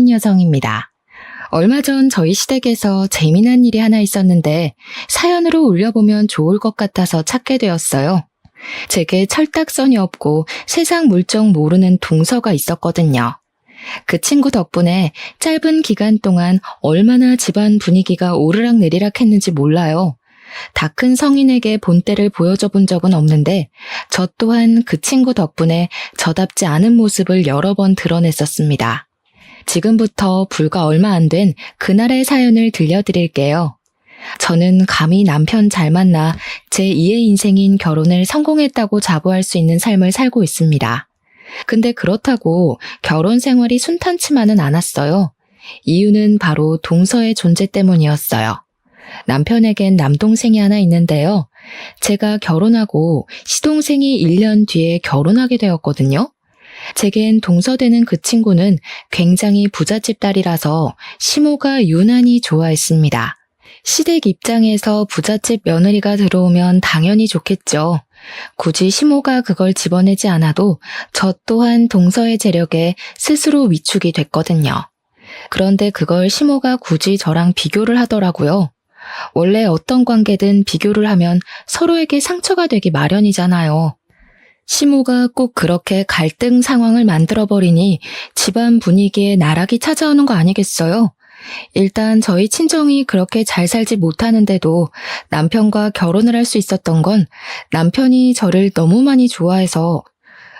젊은 여성입니다. 얼마 전 저희 시댁에서 재미난 일이 하나 있었는데 사연으로 올려보면 좋을 것 같아서 찾게 되었어요. 제게 철딱선이 없고 세상 물정 모르는 동서가 있었거든요. 그 친구 덕분에 짧은 기간 동안 얼마나 집안 분위기가 오르락내리락 했는지 몰라요. 다 큰 성인에게 본때를 보여줘 본 적은 없는데 저 또한 그 친구 덕분에 저답지 않은 모습을 여러 번 드러냈었습니다. 지금부터 불과 얼마 안 된 그날의 사연을 들려드릴게요. 저는 감히 남편 잘 만나 제2의 인생인 결혼을 성공했다고 자부할 수 있는 삶을 살고 있습니다. 근데 그렇다고 결혼 생활이 순탄치만은 않았어요. 이유는 바로 동서의 존재 때문이었어요. 남편에겐 남동생이 하나 있는데요. 제가 결혼하고 시동생이 1년 뒤에 결혼하게 되었거든요. 제겐 동서되는 그 친구는 굉장히 부잣집 딸이라서 시모가 유난히 좋아했습니다. 시댁 입장에서 부잣집 며느리가 들어오면 당연히 좋겠죠. 굳이 시모가 그걸 집어내지 않아도 저 또한 동서의 재력에 스스로 위축이 됐거든요. 그런데 그걸 시모가 굳이 저랑 비교를 하더라고요. 원래 어떤 관계든 비교를 하면 서로에게 상처가 되기 마련이잖아요. 시모가 꼭 그렇게 갈등 상황을 만들어버리니 집안 분위기에 나락이 찾아오는 거 아니겠어요? 일단 저희 친정이 그렇게 잘 살지 못하는데도 남편과 결혼을 할 수 있었던 건 남편이 저를 너무 많이 좋아해서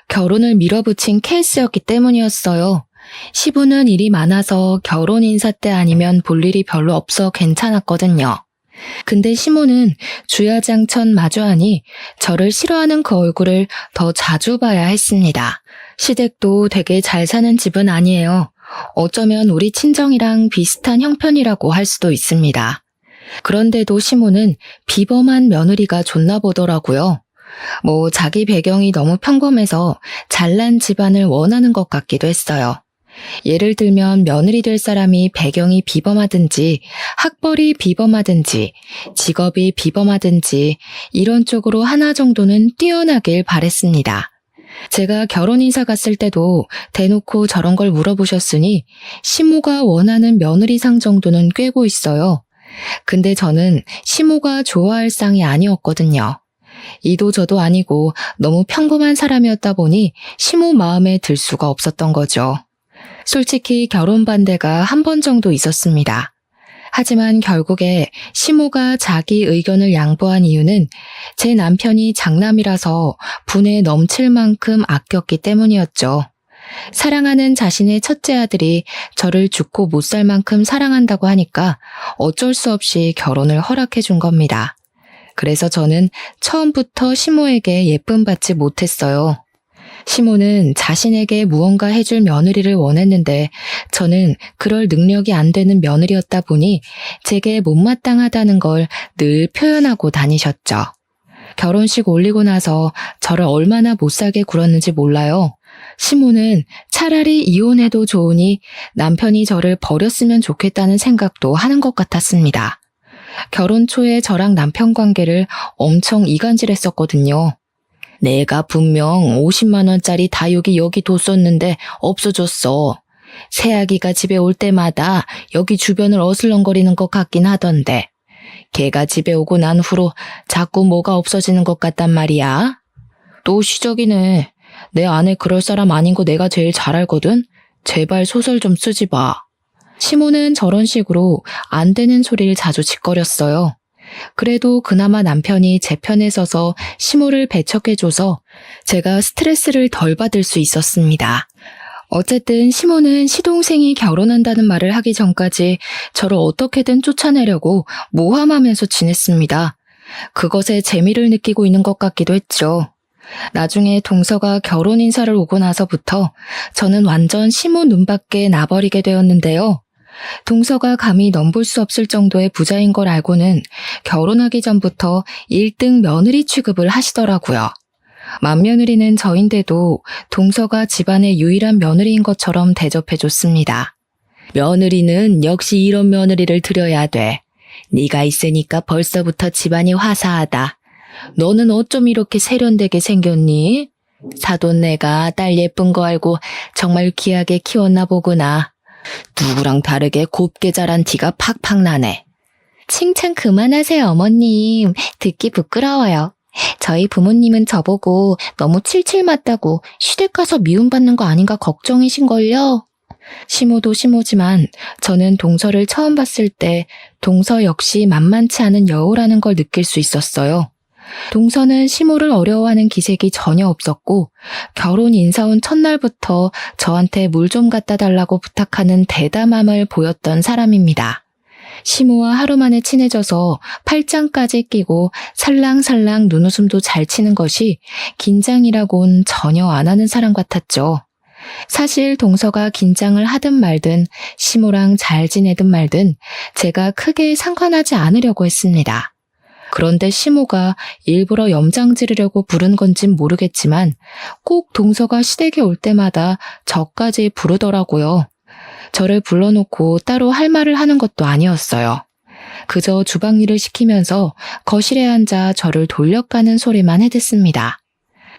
결혼을 밀어붙인 케이스였기 때문이었어요. 시부는 일이 많아서 결혼 인사 때 아니면 볼 일이 별로 없어 괜찮았거든요. 근데 시모는 주야장천 마주하니 저를 싫어하는 그 얼굴을 더 자주 봐야 했습니다. 시댁도 되게 잘 사는 집은 아니에요. 어쩌면 우리 친정이랑 비슷한 형편이라고 할 수도 있습니다. 그런데도 시모는 비범한 며느리가 좋나 보더라고요. 자기 배경이 너무 평범해서 잘난 집안을 원하는 것 같기도 했어요. 예를 들면 며느리 될 사람이 배경이 비범하든지 학벌이 비범하든지 직업이 비범하든지 이런 쪽으로 하나 정도는 뛰어나길 바랬습니다. 제가 결혼 인사 갔을 때도 대놓고 저런 걸 물어보셨으니 시모가 원하는 며느리상 정도는 꿰고 있어요. 근데 저는 시모가 좋아할 상이 아니었거든요. 이도저도 아니고 너무 평범한 사람이었다 보니 시모 마음에 들 수가 없었던 거죠. 솔직히 결혼 반대가 한 번 정도 있었습니다. 하지만 결국에 시모가 자기 의견을 양보한 이유는 제 남편이 장남이라서 분에 넘칠 만큼 아꼈기 때문이었죠. 사랑하는 자신의 첫째 아들이 저를 죽고 못 살 만큼 사랑한다고 하니까 어쩔 수 없이 결혼을 허락해 준 겁니다. 그래서 저는 처음부터 시모에게 예쁨 받지 못했어요. 시모는 자신에게 무언가 해줄 며느리를 원했는데 저는 그럴 능력이 안 되는 며느리였다 보니 제게 못마땅하다는 걸 늘 표현하고 다니셨죠. 결혼식 올리고 나서 저를 얼마나 못살게 굴었는지 몰라요. 시모는 차라리 이혼해도 좋으니 남편이 저를 버렸으면 좋겠다는 생각도 하는 것 같았습니다. 결혼 초에 저랑 남편 관계를 엄청 이간질했었거든요. 내가 분명 50만 원짜리 다육이 여기 뒀었는데 없어졌어. 새아기가 집에 올 때마다 여기 주변을 어슬렁거리는 것 같긴 하던데 걔가 집에 오고 난 후로 자꾸 뭐가 없어지는 것 같단 말이야. 또 시적이네. 내 아내 그럴 사람 아닌 거 내가 제일 잘 알거든. 제발 소설 좀 쓰지 마. 시모는 저런 식으로 안 되는 소리를 자주 짓거렸어요. 그래도 그나마 남편이 제 편에 서서 시모를 배척해줘서 제가 스트레스를 덜 받을 수 있었습니다. 어쨌든 시모는 시동생이 결혼한다는 말을 하기 전까지 저를 어떻게든 쫓아내려고 모함하면서 지냈습니다. 그것에 재미를 느끼고 있는 것 같기도 했죠. 나중에 동서가 결혼 인사를 오고 나서부터 저는 완전 시모 눈밖에 나버리게 되었는데요. 동서가 감히 넘볼 수 없을 정도의 부자인 걸 알고는 결혼하기 전부터 1등 며느리 취급을 하시더라고요. 맏며느리는 저인데도 동서가 집안의 유일한 며느리인 것처럼 대접해줬습니다. 며느리는 역시 이런 며느리를 들여야 돼. 네가 있으니까 벌써부터 집안이 화사하다. 너는 어쩜 이렇게 세련되게 생겼니? 사돈네가 딸 예쁜 거 알고 정말 귀하게 키웠나 보구나. 누구랑 다르게 곱게 자란 티가 팍팍 나네. 칭찬 그만하세요, 어머님. 듣기 부끄러워요. 저희 부모님은 저보고 너무 칠칠 맞다고 시댁 가서 미움받는 거 아닌가 걱정이신걸요? 시모도 시모지만 저는 동서를 처음 봤을 때 동서 역시 만만치 않은 여우라는 걸 느낄 수 있었어요. 동서는 시모를 어려워하는 기색이 전혀 없었고 결혼 인사 온 첫날부터 저한테 물 좀 갖다 달라고 부탁하는 대담함을 보였던 사람입니다. 시모와 하루 만에 친해져서 팔짱까지 끼고 살랑살랑 눈웃음도 잘 치는 것이 긴장이라곤 전혀 안 하는 사람 같았죠. 사실 동서가 긴장을 하든 말든 시모랑 잘 지내든 말든 제가 크게 상관하지 않으려고 했습니다. 그런데 시모가 일부러 염장 지르려고 부른 건진 모르겠지만 꼭 동서가 시댁에 올 때마다 저까지 부르더라고요. 저를 불러놓고 따로 할 말을 하는 것도 아니었어요. 그저 주방일을 시키면서 거실에 앉아 저를 돌려가는 소리만 해댔습니다.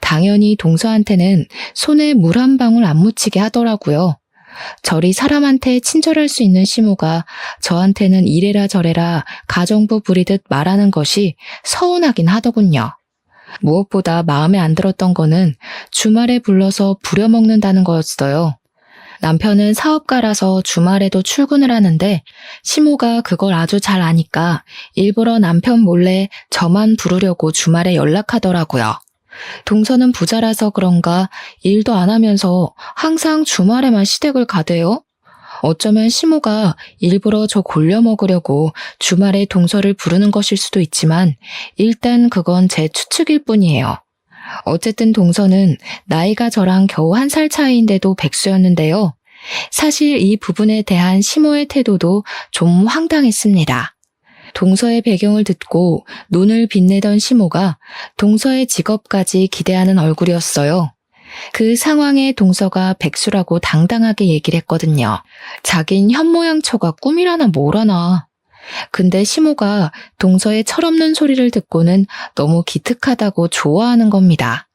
당연히 동서한테는 손에 물 한 방울 안 묻히게 하더라고요. 저리 사람한테 친절할 수 있는 시모가 저한테는 이래라 저래라 가정부 부리듯 말하는 것이 서운하긴 하더군요. 무엇보다 마음에 안 들었던 거는 주말에 불러서 부려먹는다는 거였어요. 남편은 사업가라서 주말에도 출근을 하는데 시모가 그걸 아주 잘 아니까 일부러 남편 몰래 저만 부르려고 주말에 연락하더라고요. 동서는 부자라서 그런가 일도 안 하면서 항상 주말에만 시댁을 가대요. 어쩌면 시모가 일부러 저 골려 먹으려고 주말에 동서를 부르는 것일 수도 있지만 일단 그건 제 추측일 뿐이에요. 어쨌든 동서는 나이가 저랑 겨우 1살 차이인데도 백수였는데요. 사실 이 부분에 대한 시모의 태도도 좀 황당했습니다. 동서의 배경을 듣고 눈을 빛내던 시모가 동서의 직업까지 기대하는 얼굴이었어요. 그 상황에 동서가 백수라고 당당하게 얘기를 했거든요. 자긴 현모양처가 꿈이라나 뭐라나. 근데 시모가 동서의 철없는 소리를 듣고는 너무 기특하다고 좋아하는 겁니다.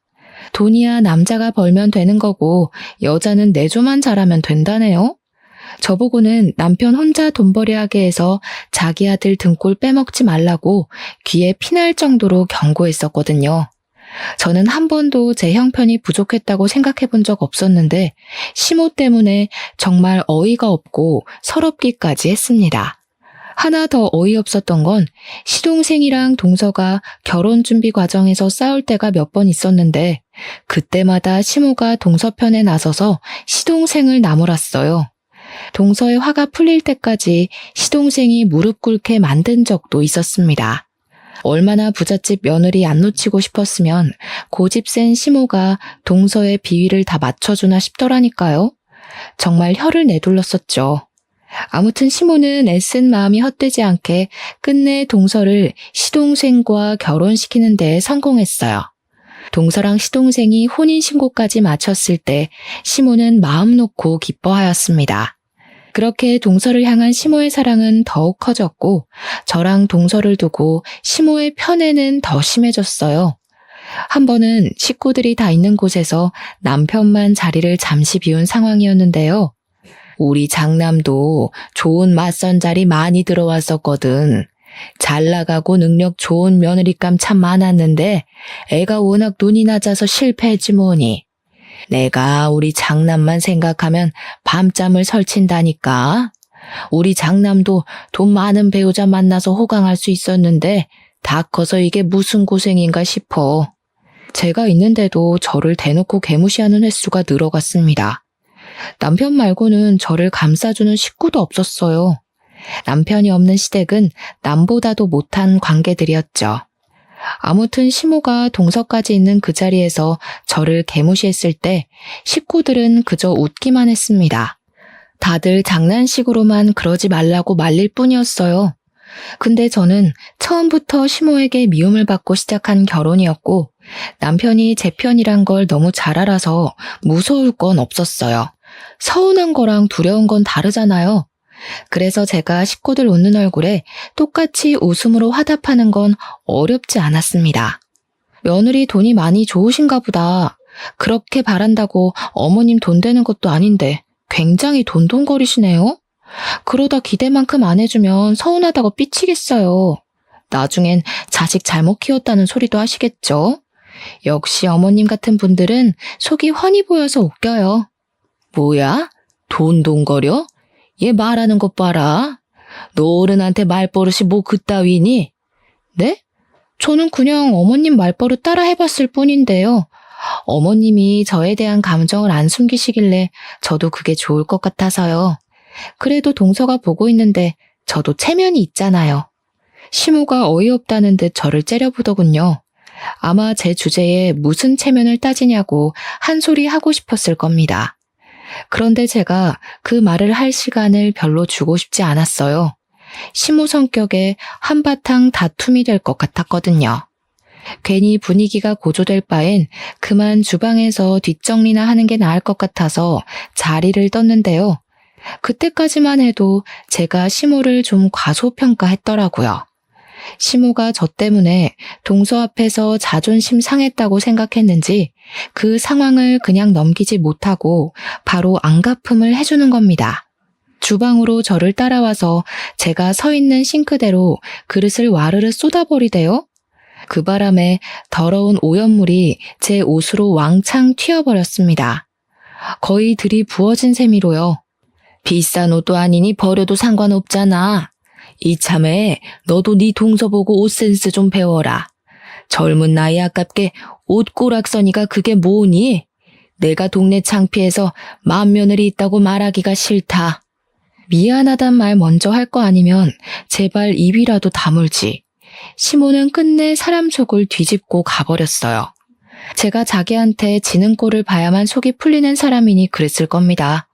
돈이야 남자가 벌면 되는 거고 여자는 내조만 잘하면 된다네요. 저보고는 남편 혼자 돈벌이 하게 해서 자기 아들 등골 빼먹지 말라고 귀에 피날 정도로 경고했었거든요. 저는 한 번도 제 형편이 부족했다고 생각해 본 적 없었는데 시모 때문에 정말 어이가 없고 서럽기까지 했습니다. 하나 더 어이없었던 건 시동생이랑 동서가 결혼 준비 과정에서 싸울 때가 몇 번 있었는데 그때마다 시모가 동서 편에 나서서 시동생을 나무랐어요. 동서의 화가 풀릴 때까지 시동생이 무릎 꿇게 만든 적도 있었습니다. 얼마나 부잣집 며느리 안 놓치고 싶었으면 고집 센 시모가 동서의 비위를 다 맞춰주나 싶더라니까요. 정말 혀를 내둘렀었죠. 아무튼 시모는 애쓴 마음이 헛되지 않게 끝내 동서를 시동생과 결혼시키는 데에 성공했어요. 동서랑 시동생이 혼인신고까지 마쳤을 때 시모는 마음 놓고 기뻐하였습니다. 그렇게 동서를 향한 시모의 사랑은 더욱 커졌고 저랑 동서를 두고 시모의 편애는 더 심해졌어요. 한 번은 식구들이 다 있는 곳에서 남편만 자리를 잠시 비운 상황이었는데요. 우리 장남도 좋은 맞선 자리 많이 들어왔었거든. 잘 나가고 능력 좋은 며느리감 참 많았는데 애가 워낙 눈이 낮아서 실패했지 뭐니. 내가 우리 장남만 생각하면 밤잠을 설친다니까. 우리 장남도 돈 많은 배우자 만나서 호강할 수 있었는데 다 커서 이게 무슨 고생인가 싶어. 제가 있는데도 저를 대놓고 개무시하는 횟수가 늘어갔습니다. 남편 말고는 저를 감싸주는 식구도 없었어요. 남편이 없는 시댁은 남보다도 못한 관계들이었죠. 아무튼 시모가 동서까지 있는 그 자리에서 저를 개무시했을 때 식구들은 그저 웃기만 했습니다. 다들 장난식으로만 그러지 말라고 말릴 뿐이었어요. 근데 저는 처음부터 시모에게 미움을 받고 시작한 결혼이었고 남편이 제 편이란 걸 너무 잘 알아서 무서울 건 없었어요. 서운한 거랑 두려운 건 다르잖아요. 그래서 제가 식구들 웃는 얼굴에 똑같이 웃음으로 화답하는 건 어렵지 않았습니다. 며느리 돈이 많이 좋으신가 보다. 그렇게 바란다고 어머님 돈 되는 것도 아닌데 굉장히 돈돈거리시네요. 그러다 기대만큼 안 해주면 서운하다고 삐치겠어요. 나중엔 자식 잘못 키웠다는 소리도 하시겠죠? 역시 어머님 같은 분들은 속이 훤히 보여서 웃겨요. 뭐야? 돈돈거려? 얘 말하는 것 봐라. 너 어른한테 말버릇이 뭐 그따위니? 네? 저는 그냥 어머님 말버릇 따라 해봤을 뿐인데요. 어머님이 저에 대한 감정을 안 숨기시길래 저도 그게 좋을 것 같아서요. 그래도 동서가 보고 있는데 저도 체면이 있잖아요. 시모가 어이없다는 듯 저를 째려보더군요. 아마 제 주제에 무슨 체면을 따지냐고 한 소리 하고 싶었을 겁니다. 그런데 제가 그 말을 할 시간을 별로 주고 싶지 않았어요. 시모 성격에 한바탕 다툼이 될 것 같았거든요. 괜히 분위기가 고조될 바엔 그만 주방에서 뒷정리나 하는 게 나을 것 같아서 자리를 떴는데요. 그때까지만 해도 제가 시모를 좀 과소평가했더라고요. 시모가 저 때문에 동서 앞에서 자존심 상했다고 생각했는지 그 상황을 그냥 넘기지 못하고 바로 안갚음을 해주는 겁니다. 주방으로 저를 따라와서 제가 서 있는 싱크대로 그릇을 와르르 쏟아버리대요. 그 바람에 더러운 오염물이 제 옷으로 왕창 튀어버렸습니다. 거의 들이부어진 셈이로요. 비싼 옷도 아니니 버려도 상관없잖아. 이참에 너도 네 동서 보고 옷 센스 좀 배워라. 젊은 나이 아깝게 옷 꼬락서니가 그게 뭐니? 내가 동네 창피해서 맏며느리 있다고 말하기가 싫다. 미안하단 말 먼저 할 거 아니면 제발 입이라도 다물지. 시모는 끝내 사람 속을 뒤집고 가버렸어요. 제가 자기한테 지는 꼴을 봐야만 속이 풀리는 사람이니 그랬을 겁니다.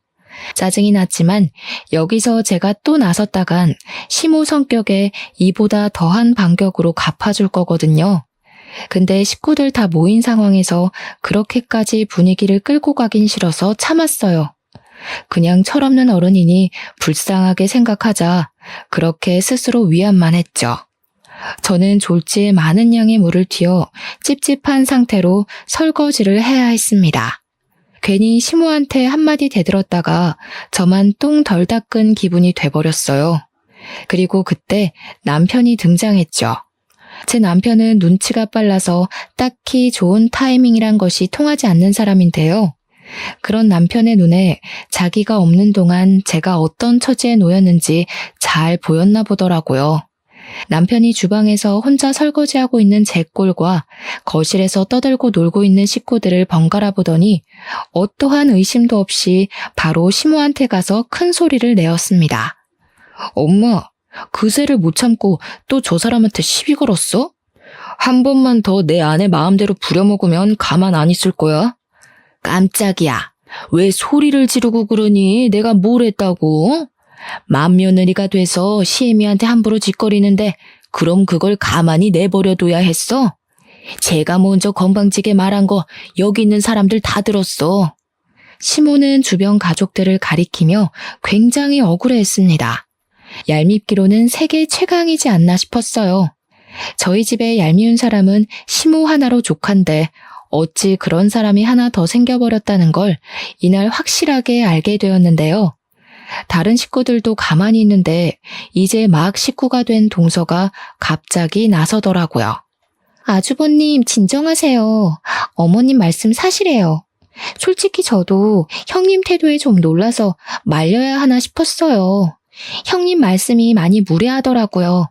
짜증이 났지만 여기서 제가 또 나섰다간 시모 성격에 이보다 더한 반격으로 갚아줄 거거든요. 근데 식구들 다 모인 상황에서 그렇게까지 분위기를 끌고 가긴 싫어서 참았어요. 그냥 철없는 어른이니 불쌍하게 생각하자 그렇게 스스로 위안만 했죠. 저는 졸지에 많은 양의 물을 튀어 찝찝한 상태로 설거지를 해야 했습니다. 괜히 시모한테 한마디 대들었다가 저만 똥 덜 닦은 기분이 돼버렸어요. 그리고 그때 남편이 등장했죠. 제 남편은 눈치가 빨라서 딱히 좋은 타이밍이란 것이 통하지 않는 사람인데요. 그런 남편의 눈에 자기가 없는 동안 제가 어떤 처지에 놓였는지 잘 보였나 보더라고요. 남편이 주방에서 혼자 설거지하고 있는 제 꼴과 거실에서 떠들고 놀고 있는 식구들을 번갈아 보더니 어떠한 의심도 없이 바로 시모한테 가서 큰 소리를 내었습니다. 엄마, 그새를 못 참고 또 저 사람한테 시비 걸었어? 한 번만 더 내 아내 마음대로 부려먹으면 가만 안 있을 거야. 깜짝이야. 왜 소리를 지르고 그러니? 내가 뭘 했다고? 맏며느리가 돼서 시애미한테 함부로 짓거리는데 그럼 그걸 가만히 내버려둬야 했어? 제가 먼저 건방지게 말한 거 여기 있는 사람들 다 들었어. 시모는 주변 가족들을 가리키며 굉장히 억울해했습니다. 얄밉기로는 세계 최강이지 않나 싶었어요. 저희 집에 얄미운 사람은 시모 하나로 족한데 어찌 그런 사람이 하나 더 생겨버렸다는 걸 이날 확실하게 알게 되었는데요. 다른 식구들도 가만히 있는데 이제 막 식구가 된 동서가 갑자기 나서더라고요. 아주버님 진정하세요. 어머님 말씀 사실이에요. 솔직히 저도 형님 태도에 좀 놀라서 말려야 하나 싶었어요. 형님 말씀이 많이 무례하더라고요.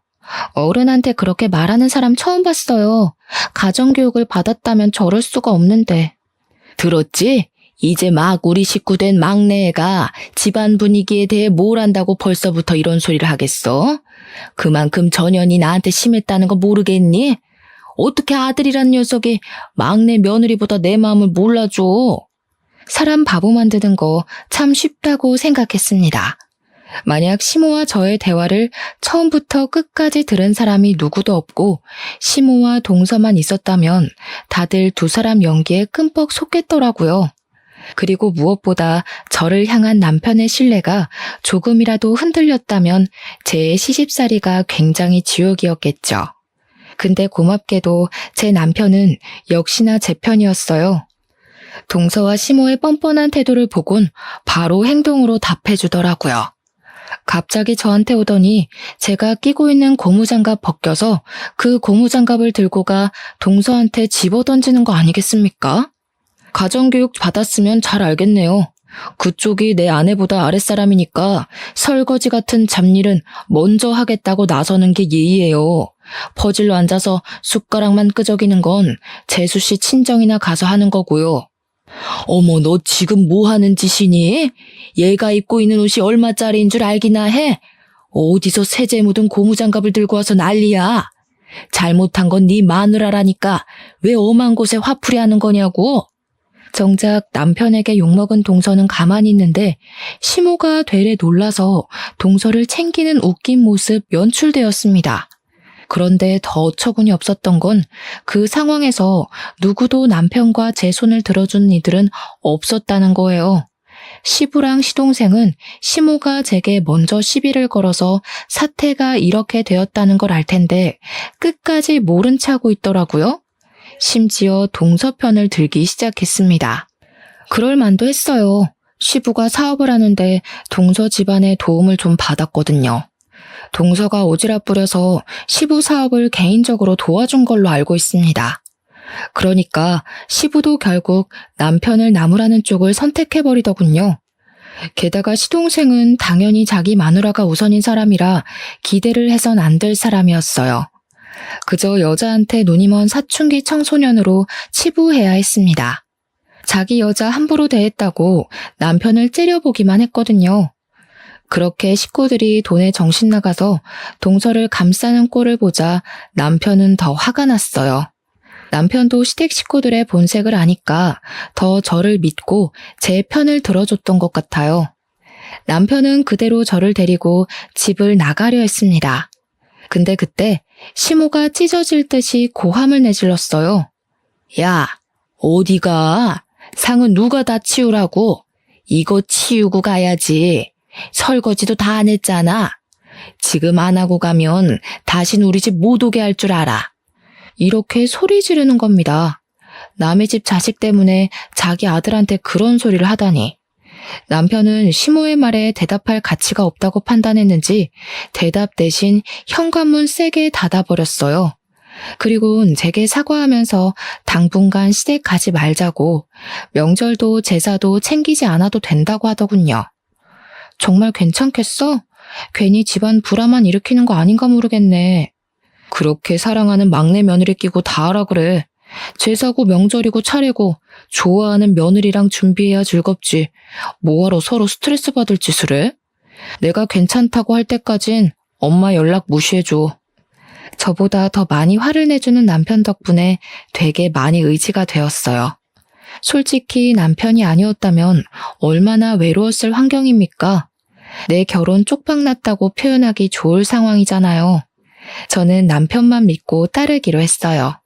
어른한테 그렇게 말하는 사람 처음 봤어요. 가정교육을 받았다면 저럴 수가 없는데. 들었지? 이제 막 우리 식구 된 막내 애가 집안 분위기에 대해 뭘 안다고 벌써부터 이런 소리를 하겠어? 그만큼 전연이 나한테 심했다는 거 모르겠니? 어떻게 아들이란 녀석이 막내 며느리보다 내 마음을 몰라줘? 사람 바보 만드는 거 참 쉽다고 생각했습니다. 만약 시모와 저의 대화를 처음부터 끝까지 들은 사람이 누구도 없고 시모와 동서만 있었다면 다들 두 사람 연기에 끔뻑 속겠더라고요. 그리고 무엇보다 저를 향한 남편의 신뢰가 조금이라도 흔들렸다면 제 시집살이가 굉장히 지옥이었겠죠. 근데 고맙게도 제 남편은 역시나 제 편이었어요. 동서와 시모의 뻔뻔한 태도를 보곤 바로 행동으로 답해주더라고요. 갑자기 저한테 오더니 제가 끼고 있는 고무장갑 벗겨서 그 고무장갑을 들고 가 동서한테 집어던지는 거 아니겠습니까? 가정교육 받았으면 잘 알겠네요. 그쪽이 내 아내보다 아랫사람이니까 설거지 같은 잡일은 먼저 하겠다고 나서는 게 예의예요. 퍼질러 앉아서 숟가락만 끄적이는 건 재수씨 친정이나 가서 하는 거고요. 어머, 너 지금 뭐 하는 짓이니? 얘가 입고 있는 옷이 얼마짜리인 줄 알기나 해? 어디서 세제 묻은 고무장갑을 들고 와서 난리야. 잘못한 건 네 마누라라니까 왜 엄한 곳에 화풀이 하는 거냐고. 정작 남편에게 욕먹은 동서는 가만히 있는데 시모가 되레 놀라서 동서를 챙기는 웃긴 모습 연출되었습니다. 그런데 더 어처구니 없었던 건 그 상황에서 누구도 남편과 제 손을 들어준 이들은 없었다는 거예요. 시부랑 시동생은 시모가 제게 먼저 시비를 걸어서 사태가 이렇게 되었다는 걸 알 텐데 끝까지 모른 체 하고 있더라고요. 심지어 동서 편을 들기 시작했습니다. 그럴 만도 했어요. 시부가 사업을 하는데 동서 집안의 도움을 좀 받았거든요. 동서가 오지랖 부려서 시부 사업을 개인적으로 도와준 걸로 알고 있습니다. 그러니까 시부도 결국 남편을 나무라는 쪽을 선택해버리더군요. 게다가 시동생은 당연히 자기 마누라가 우선인 사람이라 기대를 해선 안 될 사람이었어요. 그저 여자한테 눈이 먼 사춘기 청소년으로 치부해야 했습니다. 자기 여자 함부로 대했다고 남편을 째려보기만 했거든요. 그렇게 식구들이 돈에 정신 나가서 동서를 감싸는 꼴을 보자 남편은 더 화가 났어요. 남편도 시댁 식구들의 본색을 아니까 더 저를 믿고 제 편을 들어줬던 것 같아요. 남편은 그대로 저를 데리고 집을 나가려 했습니다. 근데 그때 시모가 찢어질 듯이 고함을 내질렀어요. 야, 어디가? 상은 누가 다 치우라고? 이거 치우고 가야지. 설거지도 다 안 했잖아. 지금 안 하고 가면 다신 우리 집 못 오게 할 줄 알아. 이렇게 소리 지르는 겁니다. 남의 집 자식 때문에 자기 아들한테 그런 소리를 하다니. 남편은 시모의 말에 대답할 가치가 없다고 판단했는지 대답 대신 현관문 세게 닫아버렸어요. 그리고는 제게 사과하면서 당분간 시댁 가지 말자고 명절도 제사도 챙기지 않아도 된다고 하더군요. 정말 괜찮겠어? 괜히 집안 불화만 일으키는 거 아닌가 모르겠네. 그렇게 사랑하는 막내 며느리 끼고 다 하라 그래. 제사고 명절이고 차례고 좋아하는 며느리랑 준비해야 즐겁지. 뭐하러 서로 스트레스 받을 짓을 해? 내가 괜찮다고 할 때까진 엄마 연락 무시해줘. 저보다 더 많이 화를 내주는 남편 덕분에 되게 많이 의지가 되었어요. 솔직히 남편이 아니었다면 얼마나 외로웠을 환경입니까? 내 결혼 쪽박났다고 표현하기 좋을 상황이잖아요. 저는 남편만 믿고 따르기로 했어요.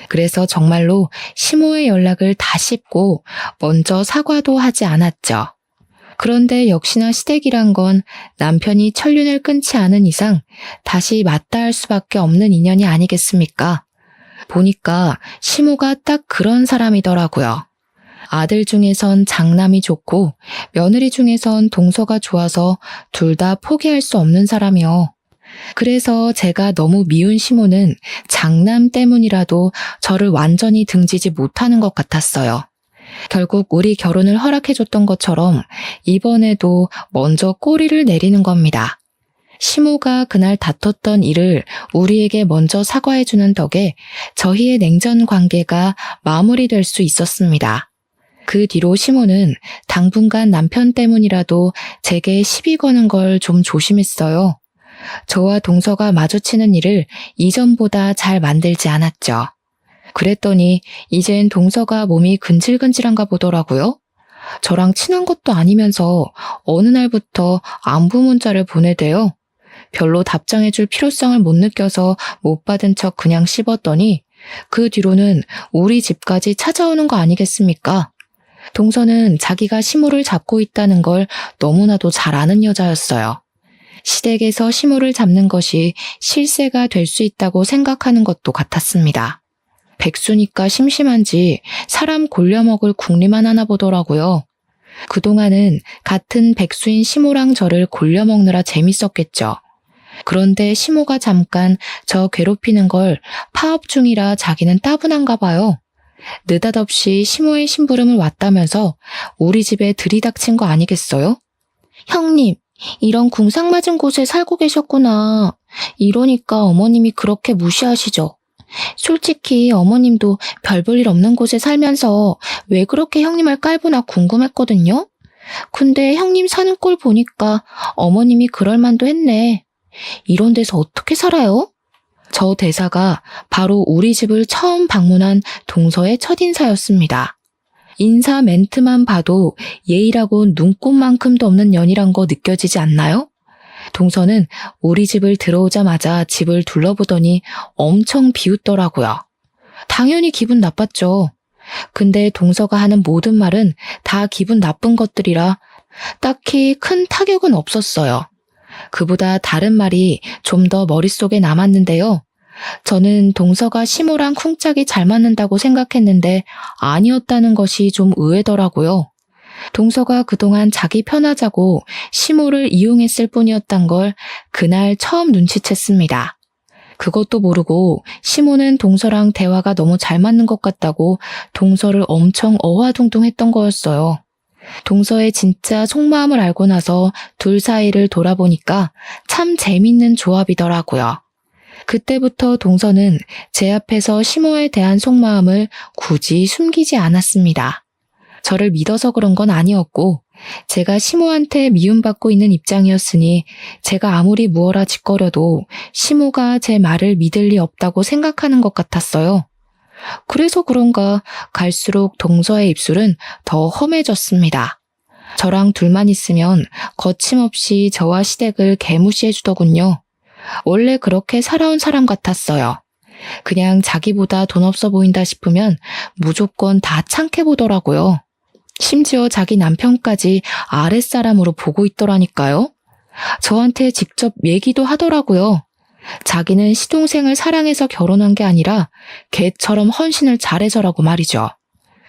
그래서 정말로 시모의 연락을 다 씹고 먼저 사과도 하지 않았죠. 그런데 역시나 시댁이란 건 남편이 천륜을 끊지 않은 이상 다시 맞닿을 수밖에 없는 인연이 아니겠습니까? 보니까 시모가 딱 그런 사람이더라고요. 아들 중에선 장남이 좋고 며느리 중에선 동서가 좋아서 둘 다 포기할 수 없는 사람이요. 그래서 제가 너무 미운 시모는 장남 때문이라도 저를 완전히 등지지 못하는 것 같았어요. 결국 우리 결혼을 허락해줬던 것처럼 이번에도 먼저 꼬리를 내리는 겁니다. 시모가 그날 다퉜던 일을 우리에게 먼저 사과해주는 덕에 저희의 냉전 관계가 마무리될 수 있었습니다. 그 뒤로 시모는 당분간 남편 때문이라도 제게 시비 거는 걸 좀 조심했어요. 저와 동서가 마주치는 일을 이전보다 잘 만들지 않았죠. 그랬더니 이젠 동서가 몸이 근질근질한가 보더라고요. 저랑 친한 것도 아니면서 어느 날부터 안부 문자를 보내대요. 별로 답장해줄 필요성을 못 느껴서 못 받은 척 그냥 씹었더니 그 뒤로는 우리 집까지 찾아오는 거 아니겠습니까? 동서는 자기가 시모를 잡고 있다는 걸 너무나도 잘 아는 여자였어요. 시댁에서 시모를 잡는 것이 실세가 될 수 있다고 생각하는 것도 같았습니다. 백수니까 심심한지 사람 골려먹을 궁리만 하나 보더라고요. 그동안은 같은 백수인 시모랑 저를 골려먹느라 재밌었겠죠. 그런데 시모가 잠깐 저 괴롭히는 걸 파업 중이라 자기는 따분한가 봐요. 느닷없이 시모의 심부름을 왔다면서 우리 집에 들이닥친 거 아니겠어요? 형님, 이런 궁상맞은 곳에 살고 계셨구나. 이러니까 어머님이 그렇게 무시하시죠. 솔직히 어머님도 별 볼 일 없는 곳에 살면서 왜 그렇게 형님을 깔보나 궁금했거든요. 근데 형님 사는 꼴 보니까 어머님이 그럴 만도 했네. 이런 데서 어떻게 살아요? 저 대사가 바로 우리 집을 처음 방문한 동서의 첫인사였습니다. 인사 멘트만 봐도 예의라고 눈꼽만큼도 없는 년이란 거 느껴지지 않나요? 동서는 우리 집을 들어오자마자 집을 둘러보더니 엄청 비웃더라고요. 당연히 기분 나빴죠. 근데 동서가 하는 모든 말은 다 기분 나쁜 것들이라 딱히 큰 타격은 없었어요. 그보다 다른 말이 좀 더 머릿속에 남았는데요. 저는 동서가 시모랑 쿵짝이 잘 맞는다고 생각했는데 아니었다는 것이 좀 의외더라고요. 동서가 그동안 자기 편하자고 시모를 이용했을 뿐이었단 걸 그날 처음 눈치챘습니다. 그것도 모르고 시모는 동서랑 대화가 너무 잘 맞는 것 같다고 동서를 엄청 어화둥둥했던 거였어요. 동서의 진짜 속마음을 알고 나서 둘 사이를 돌아보니까 참 재밌는 조합이더라고요. 그때부터 동서는 제 앞에서 시모에 대한 속마음을 굳이 숨기지 않았습니다. 저를 믿어서 그런 건 아니었고 제가 시모한테 미움받고 있는 입장이었으니 제가 아무리 무어라 짓거려도 시모가 제 말을 믿을 리 없다고 생각하는 것 같았어요. 그래서 그런가 갈수록 동서의 입술은 더 험해졌습니다. 저랑 둘만 있으면 거침없이 저와 시댁을 개무시해주더군요. 원래 그렇게 살아온 사람 같았어요. 그냥 자기보다 돈 없어 보인다 싶으면 무조건 다 창해 보더라고요. 심지어 자기 남편까지 아랫사람으로 보고 있더라니까요. 저한테 직접 얘기도 하더라고요. 자기는 시동생을 사랑해서 결혼한 게 아니라 개처럼 헌신을 잘해서라고 말이죠.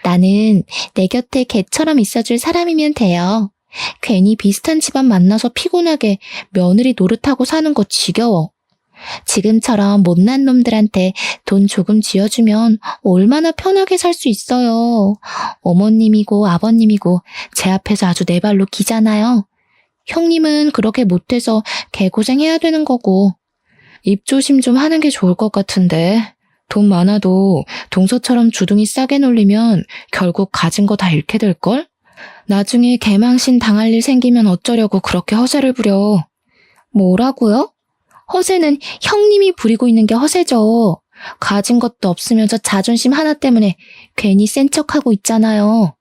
나는 내 곁에 개처럼 있어줄 사람이면 돼요. 괜히 비슷한 집안 만나서 피곤하게 며느리 노릇하고 사는 거 지겨워. 지금처럼 못난 놈들한테 돈 조금 쥐어주면 얼마나 편하게 살 수 있어요. 어머님이고 아버님이고 제 앞에서 아주 내 발로 기잖아요. 형님은 그렇게 못해서 개고생해야 되는 거고. 입조심 좀 하는 게 좋을 것 같은데 돈 많아도 동서처럼 주둥이 싸게 놀리면 결국 가진 거 다 잃게 될걸? 나중에 개망신 당할 일 생기면 어쩌려고 그렇게 허세를 부려. 뭐라고요? 허세는 형님이 부리고 있는 게 허세죠. 가진 것도 없으면서 자존심 하나 때문에 괜히 센 척하고 있잖아요.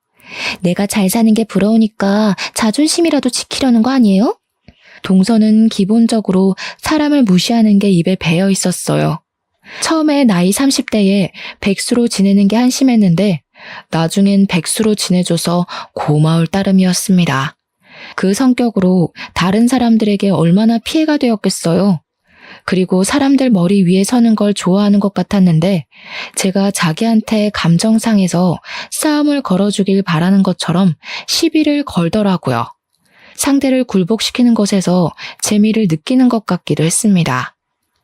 내가 잘 사는 게 부러우니까 자존심이라도 지키려는 거 아니에요? 동서는 기본적으로 사람을 무시하는 게 입에 배어 있었어요. 처음에 나이 30대에 백수로 지내는 게 한심했는데 나중엔 백수로 지내줘서 고마울 따름이었습니다. 그 성격으로 다른 사람들에게 얼마나 피해가 되었겠어요. 그리고 사람들 머리 위에 서는 걸 좋아하는 것 같았는데 제가 자기한테 감정상해서 싸움을 걸어주길 바라는 것처럼 시비를 걸더라고요. 상대를 굴복시키는 것에서 재미를 느끼는 것 같기도 했습니다.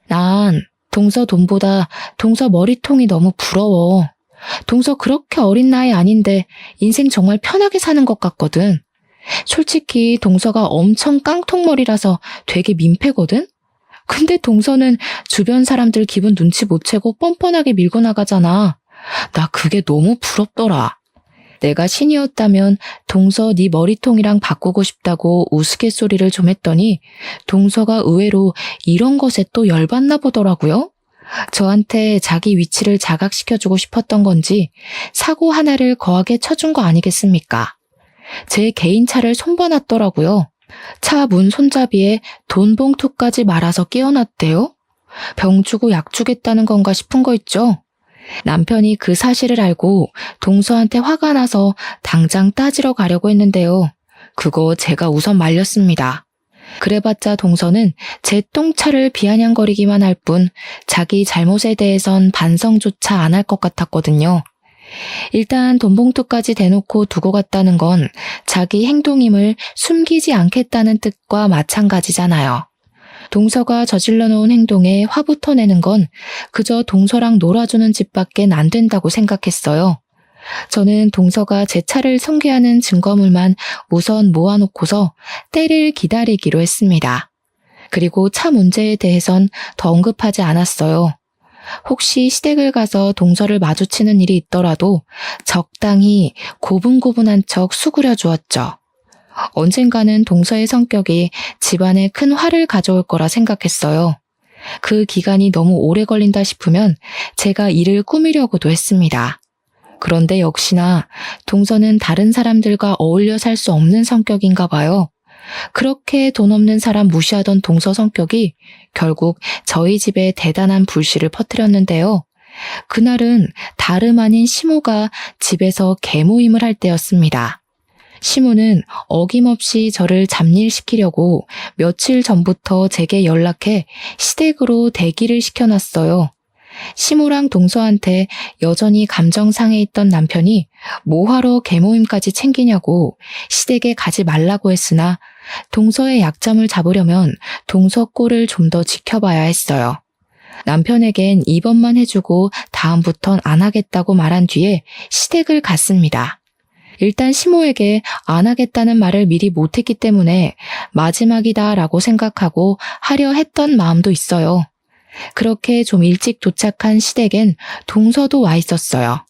난 동서 돈보다 동서 머리통이 너무 부러워. 동서 그렇게 어린 나이 아닌데 인생 정말 편하게 사는 것 같거든. 솔직히 동서가 엄청 깡통머리라서 되게 민폐거든? 근데 동서는 주변 사람들 기분 눈치 못 채고 뻔뻔하게 밀고 나가잖아. 나 그게 너무 부럽더라. 내가 신이었다면 동서 네 머리통이랑 바꾸고 싶다고 우스갯소리를 좀 했더니 동서가 의외로 이런 것에 또 열받나 보더라고요. 저한테 자기 위치를 자각시켜주고 싶었던 건지 사고 하나를 거하게 쳐준 거 아니겠습니까? 제 개인차를 손봐놨더라고요. 차 문 손잡이에 돈 봉투까지 말아서 끼워놨대요. 병 주고 약 주겠다는 건가 싶은 거 있죠. 남편이 그 사실을 알고 동서한테 화가 나서 당장 따지러 가려고 했는데요. 그거 제가 우선 말렸습니다. 그래봤자 동서는 제 똥차를 비아냥거리기만 할 뿐 자기 잘못에 대해선 반성조차 안 할 것 같았거든요. 일단 돈봉투까지 대놓고 두고 갔다는 건 자기 행동임을 숨기지 않겠다는 뜻과 마찬가지잖아요. 동서가 저질러 놓은 행동에 화부터 내는 건 그저 동서랑 놀아주는 집밖엔 안 된다고 생각했어요. 저는 동서가 제 차를 손괴하는 증거물만 우선 모아놓고서 때를 기다리기로 했습니다. 그리고 차 문제에 대해선 더 언급하지 않았어요. 혹시 시댁을 가서 동서를 마주치는 일이 있더라도 적당히 고분고분한 척 수그려 주었죠. 언젠가는 동서의 성격이 집안에 큰 화를 가져올 거라 생각했어요. 그 기간이 너무 오래 걸린다 싶으면 제가 일을 꾸미려고도 했습니다. 그런데 역시나 동서는 다른 사람들과 어울려 살 수 없는 성격인가 봐요. 그렇게 돈 없는 사람 무시하던 동서 성격이 결국 저희 집에 대단한 불씨를 퍼뜨렸는데요. 그날은 다름 아닌 시모가 집에서 개모임을 할 때였습니다. 시모는 어김없이 저를 잡일시키려고 며칠 전부터 제게 연락해 시댁으로 대기를 시켜놨어요. 시모랑 동서한테 여전히 감정상해 있던 남편이 뭐하러 개모임까지 챙기냐고 시댁에 가지 말라고 했으나 동서의 약점을 잡으려면 동서 꼴을 좀 더 지켜봐야 했어요. 남편에겐 이번만 해주고 다음부턴 안 하겠다고 말한 뒤에 시댁을 갔습니다. 일단 시모에게 안 하겠다는 말을 미리 못했기 때문에 마지막이다라고 생각하고 하려 했던 마음도 있어요. 그렇게 좀 일찍 도착한 시댁엔 동서도 와 있었어요.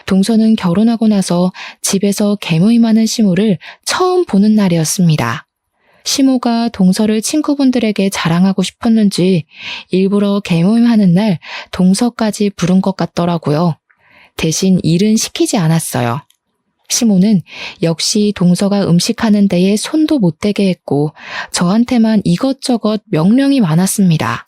동서는 결혼하고 나서 집에서 개모임하는 시모를 처음 보는 날이었습니다. 시모가 동서를 친구분들에게 자랑하고 싶었는지 일부러 개모임하는 날 동서까지 부른 것 같더라고요. 대신 일은 시키지 않았어요. 시모는 역시 동서가 음식하는 데에 손도 못 대게 했고 저한테만 이것저것 명령이 많았습니다.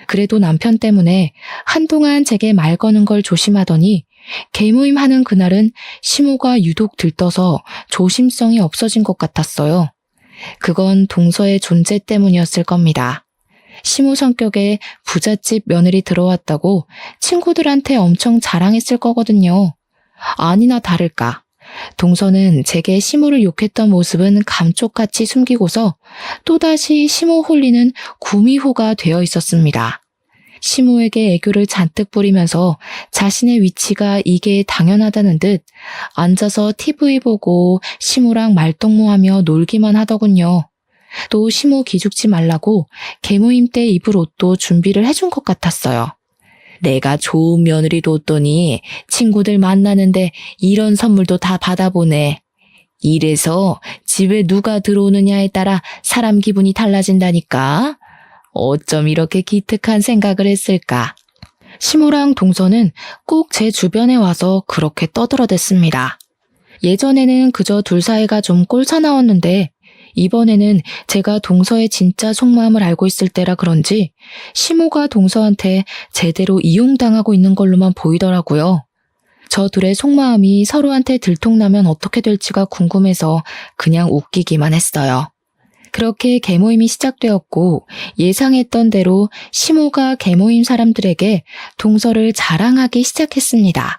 그래도 남편 때문에 한동안 제게 말 거는 걸 조심하더니 개모임 하는 그날은 시모가 유독 들떠서 조심성이 없어진 것 같았어요. 그건 동서의 존재 때문이었을 겁니다. 시모 성격에 부잣집 며느리 들어왔다고 친구들한테 엄청 자랑했을 거거든요. 아니나 다를까. 동서는 제게 시모를 욕했던 모습은 감쪽같이 숨기고서 또다시 시모 홀리는 구미호가 되어 있었습니다. 시모에게 애교를 잔뜩 부리면서 자신의 위치가 이게 당연하다는 듯 앉아서 TV 보고 시모랑 말동무하며 놀기만 하더군요. 또 시모 기죽지 말라고 개모임 때 입을 옷도 준비를 해준 것 같았어요. 내가 좋은 며느리 뒀더니 친구들 만나는데 이런 선물도 다 받아보네. 이래서 집에 누가 들어오느냐에 따라 사람 기분이 달라진다니까. 어쩜 이렇게 기특한 생각을 했을까. 시모랑 동서는 꼭 제 주변에 와서 그렇게 떠들어댔습니다. 예전에는 그저 둘 사이가 좀 꼴사나웠는데 이번에는 제가 동서의 진짜 속마음을 알고 있을 때라 그런지 시모가 동서한테 제대로 이용당하고 있는 걸로만 보이더라고요. 저 둘의 속마음이 서로한테 들통나면 어떻게 될지가 궁금해서 그냥 웃기기만 했어요. 그렇게 개모임이 시작되었고 예상했던 대로 시모가 개모임 사람들에게 동서를 자랑하기 시작했습니다.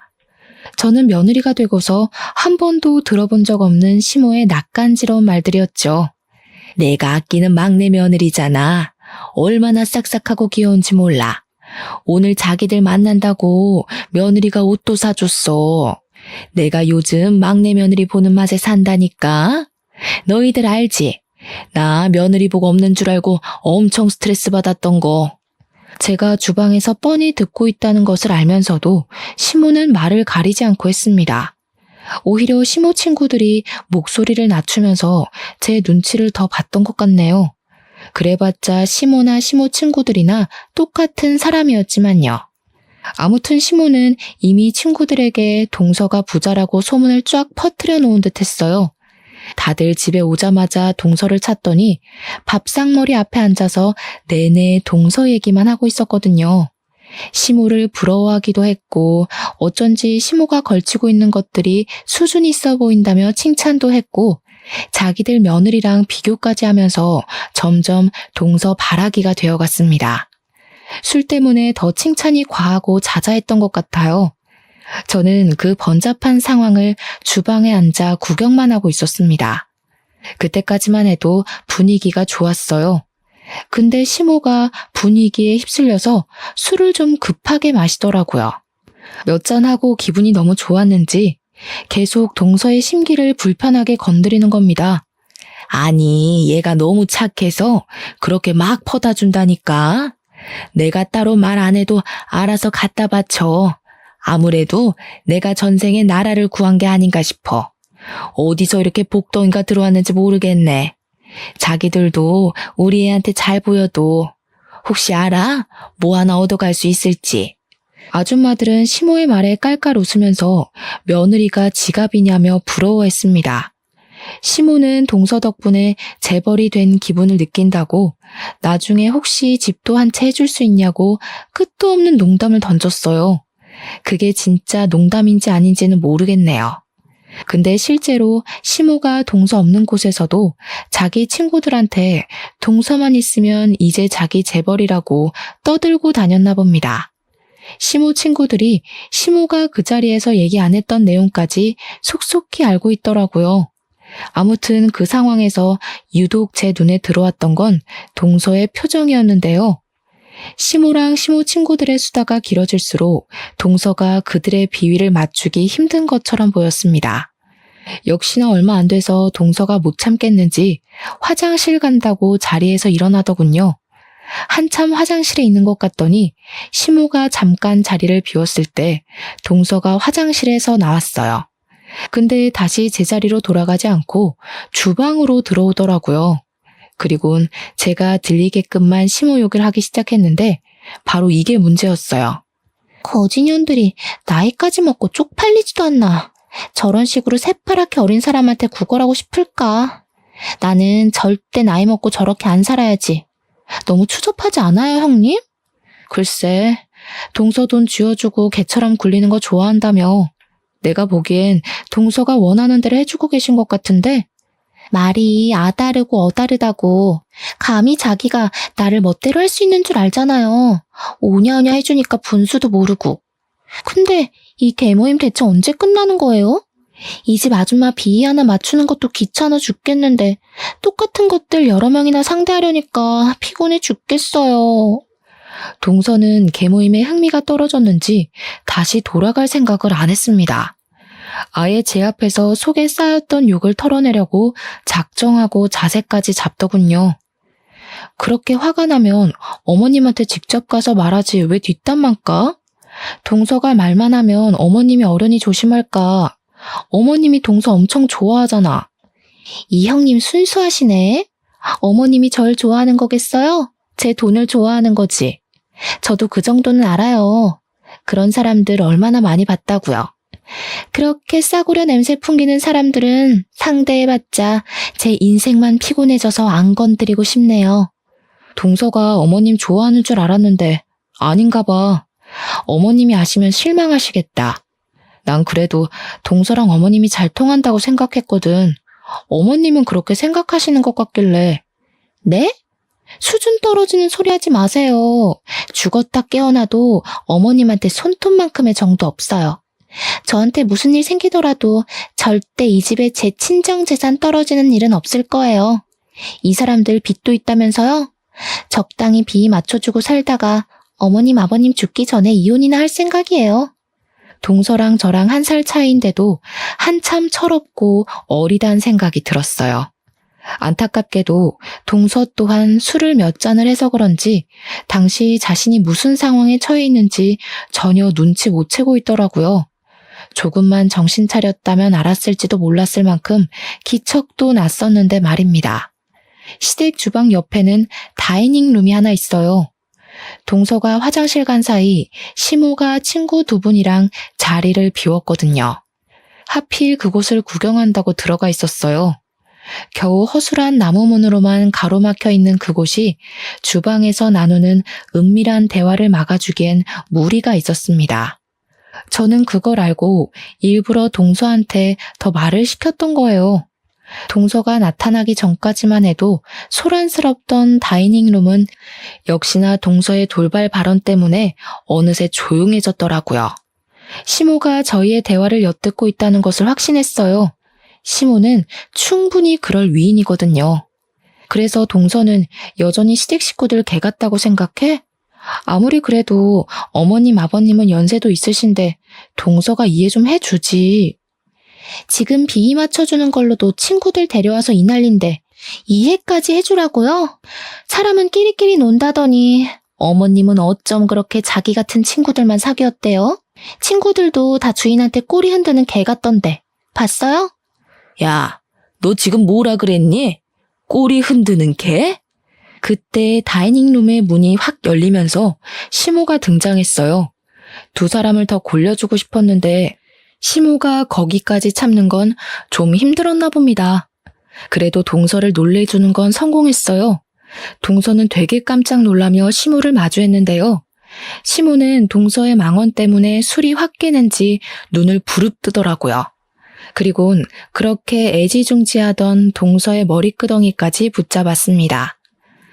저는 며느리가 되고서 한 번도 들어본 적 없는 시모의 낯간지러운 말들이었죠. 내가 아끼는 막내 며느리잖아. 얼마나 싹싹하고 귀여운지 몰라. 오늘 자기들 만난다고 며느리가 옷도 사줬어. 내가 요즘 막내 며느리 보는 맛에 산다니까. 너희들 알지? 나 며느리 복 없는 줄 알고 엄청 스트레스 받았던 거. 제가 주방에서 뻔히 듣고 있다는 것을 알면서도 시모는 말을 가리지 않고 했습니다. 오히려 시모 친구들이 목소리를 낮추면서 제 눈치를 더 봤던 것 같네요. 그래봤자 시모나 시모 친구들이나 똑같은 사람이었지만요. 아무튼 시모는 이미 친구들에게 동서가 부자라고 소문을 쫙 퍼뜨려 놓은 듯 했어요. 다들 집에 오자마자 동서를 찾더니 밥상머리 앞에 앉아서 내내 동서 얘기만 하고 있었거든요. 시모를 부러워하기도 했고 어쩐지 시모가 걸치고 있는 것들이 수준 있어 보인다며 칭찬도 했고 자기들 며느리랑 비교까지 하면서 점점 동서 바라기가 되어갔습니다. 술 때문에 더 칭찬이 과하고 자자했던 것 같아요. 저는 그 번잡한 상황을 주방에 앉아 구경만 하고 있었습니다. 그때까지만 해도 분위기가 좋았어요. 근데 시모가 분위기에 휩쓸려서 술을 좀 급하게 마시더라고요. 몇 잔하고 기분이 너무 좋았는지 계속 동서의 심기를 불편하게 건드리는 겁니다. 아니, 얘가 너무 착해서 그렇게 막 퍼다 준다니까. 내가 따로 말 안 해도 알아서 갖다 바쳐. 아무래도 내가 전생에 나라를 구한 게 아닌가 싶어. 어디서 이렇게 복덩이가 들어왔는지 모르겠네. 자기들도 우리 애한테 잘 보여도 혹시 알아? 뭐 하나 얻어갈 수 있을지. 아줌마들은 시모의 말에 깔깔 웃으면서 며느리가 지갑이냐며 부러워했습니다. 시모는 동서 덕분에 재벌이 된 기분을 느낀다고 나중에 혹시 집도 한 채 해줄 수 있냐고 끝도 없는 농담을 던졌어요. 그게 진짜 농담인지 아닌지는 모르겠네요. 근데 실제로 시모가 동서 없는 곳에서도 자기 친구들한테 동서만 있으면 이제 자기 재벌이라고 떠들고 다녔나 봅니다. 시모 친구들이 시모가 그 자리에서 얘기 안 했던 내용까지 속속히 알고 있더라고요. 아무튼 그 상황에서 유독 제 눈에 들어왔던 건 동서의 표정이었는데요. 시모랑 시모 친구들의 수다가 길어질수록 동서가 그들의 비위를 맞추기 힘든 것처럼 보였습니다. 역시나 얼마 안 돼서 동서가 못 참겠는지 화장실 간다고 자리에서 일어나더군요. 한참 화장실에 있는 것 같더니 시모가 잠깐 자리를 비웠을 때 동서가 화장실에서 나왔어요. 근데 다시 제자리로 돌아가지 않고 주방으로 들어오더라고요. 그리곤 제가 들리게끔만 시모 욕을 하기 시작했는데 바로 이게 문제였어요. 거지년들이 나이까지 먹고 쪽팔리지도 않나. 저런 식으로 새파랗게 어린 사람한테 구걸하고 싶을까? 나는 절대 나이 먹고 저렇게 안 살아야지. 너무 추접하지 않아요, 형님? 글쎄, 동서 돈 쥐어주고 개처럼 굴리는 거 좋아한다며. 내가 보기엔 동서가 원하는 대로 해주고 계신 것 같은데 말이 아다르고 어다르다고. 감히 자기가 나를 멋대로 할 수 있는 줄 알잖아요. 오냐오냐 해주니까 분수도 모르고. 근데 이 개모임 대체 언제 끝나는 거예요? 이 집 아줌마 비위 하나 맞추는 것도 귀찮아 죽겠는데 똑같은 것들 여러 명이나 상대하려니까 피곤해 죽겠어요. 동서는 개모임에 흥미가 떨어졌는지 다시 돌아갈 생각을 안 했습니다. 아예 제 앞에서 속에 쌓였던 욕을 털어내려고 작정하고 자세까지 잡더군요. 그렇게 화가 나면 어머님한테 직접 가서 말하지 왜 뒷담만 까? 동서가 말만 하면 어머님이 어련히 조심할까. 어머님이 동서 엄청 좋아하잖아. 이 형님 순수하시네. 어머님이 절 좋아하는 거겠어요? 제 돈을 좋아하는 거지. 저도 그 정도는 알아요. 그런 사람들 얼마나 많이 봤다고요. 그렇게 싸구려 냄새 풍기는 사람들은 상대해봤자 제 인생만 피곤해져서 안 건드리고 싶네요. 동서가 어머님 좋아하는 줄 알았는데 아닌가 봐. 어머님이 아시면 실망하시겠다. 난 그래도 동서랑 어머님이 잘 통한다고 생각했거든. 어머님은 그렇게 생각하시는 것 같길래. 네? 수준 떨어지는 소리 하지 마세요. 죽었다 깨어나도 어머님한테 손톱만큼의 정도 없어요. 저한테 무슨 일 생기더라도 절대 이 집에 제 친정재산 떨어지는 일은 없을 거예요. 이 사람들 빚도 있다면서요? 적당히 비위 맞춰주고 살다가 어머님 아버님 죽기 전에 이혼이나 할 생각이에요. 동서랑 저랑 1살 차이인데도 한참 철없고 어리다는 생각이 들었어요. 안타깝게도 동서 또한 술을 몇 잔을 해서 그런지 당시 자신이 무슨 상황에 처해 있는지 전혀 눈치 못 채고 있더라고요. 조금만 정신 차렸다면 알았을지도 몰랐을 만큼 기척도 났었는데 말입니다. 시댁 주방 옆에는 다이닝 룸이 하나 있어요. 동서가 화장실 간 사이 시모가 친구 2분이랑 자리를 비웠거든요. 하필 그곳을 구경한다고 들어가 있었어요. 겨우 허술한 나무문으로만 가로막혀 있는 그곳이 주방에서 나누는 은밀한 대화를 막아주기엔 무리가 있었습니다. 저는 그걸 알고 일부러 동서한테 더 말을 시켰던 거예요. 동서가 나타나기 전까지만 해도 소란스럽던 다이닝룸은 역시나 동서의 돌발 발언 때문에 어느새 조용해졌더라고요. 시모가 저희의 대화를 엿듣고 있다는 것을 확신했어요. 시모는 충분히 그럴 위인이거든요. 그래서 동서는 여전히 시댁 식구들 개 같다고 생각해? 아무리 그래도 어머님, 아버님은 연세도 있으신데 동서가 이해 좀 해주지. 지금 비위 맞춰주는 걸로도 친구들 데려와서 이 난린데 이해까지 해주라고요? 사람은 끼리끼리 논다더니 어머님은 어쩜 그렇게 자기 같은 친구들만 사귀었대요? 친구들도 다 주인한테 꼬리 흔드는 개 같던데 봤어요? 야, 너 지금 뭐라 그랬니? 꼬리 흔드는 개? 그때 다이닝룸의 문이 확 열리면서 시모가 등장했어요. 두 사람을 더 골려주고 싶었는데 시모가 거기까지 참는 건 좀 힘들었나 봅니다. 그래도 동서를 놀래주는 건 성공했어요. 동서는 되게 깜짝 놀라며 시모를 마주했는데요. 시모는 동서의 망언 때문에 술이 확 깨는지 눈을 부릅뜨더라고요. 그리곤 그렇게 애지중지하던 동서의 머리끄덩이까지 붙잡았습니다.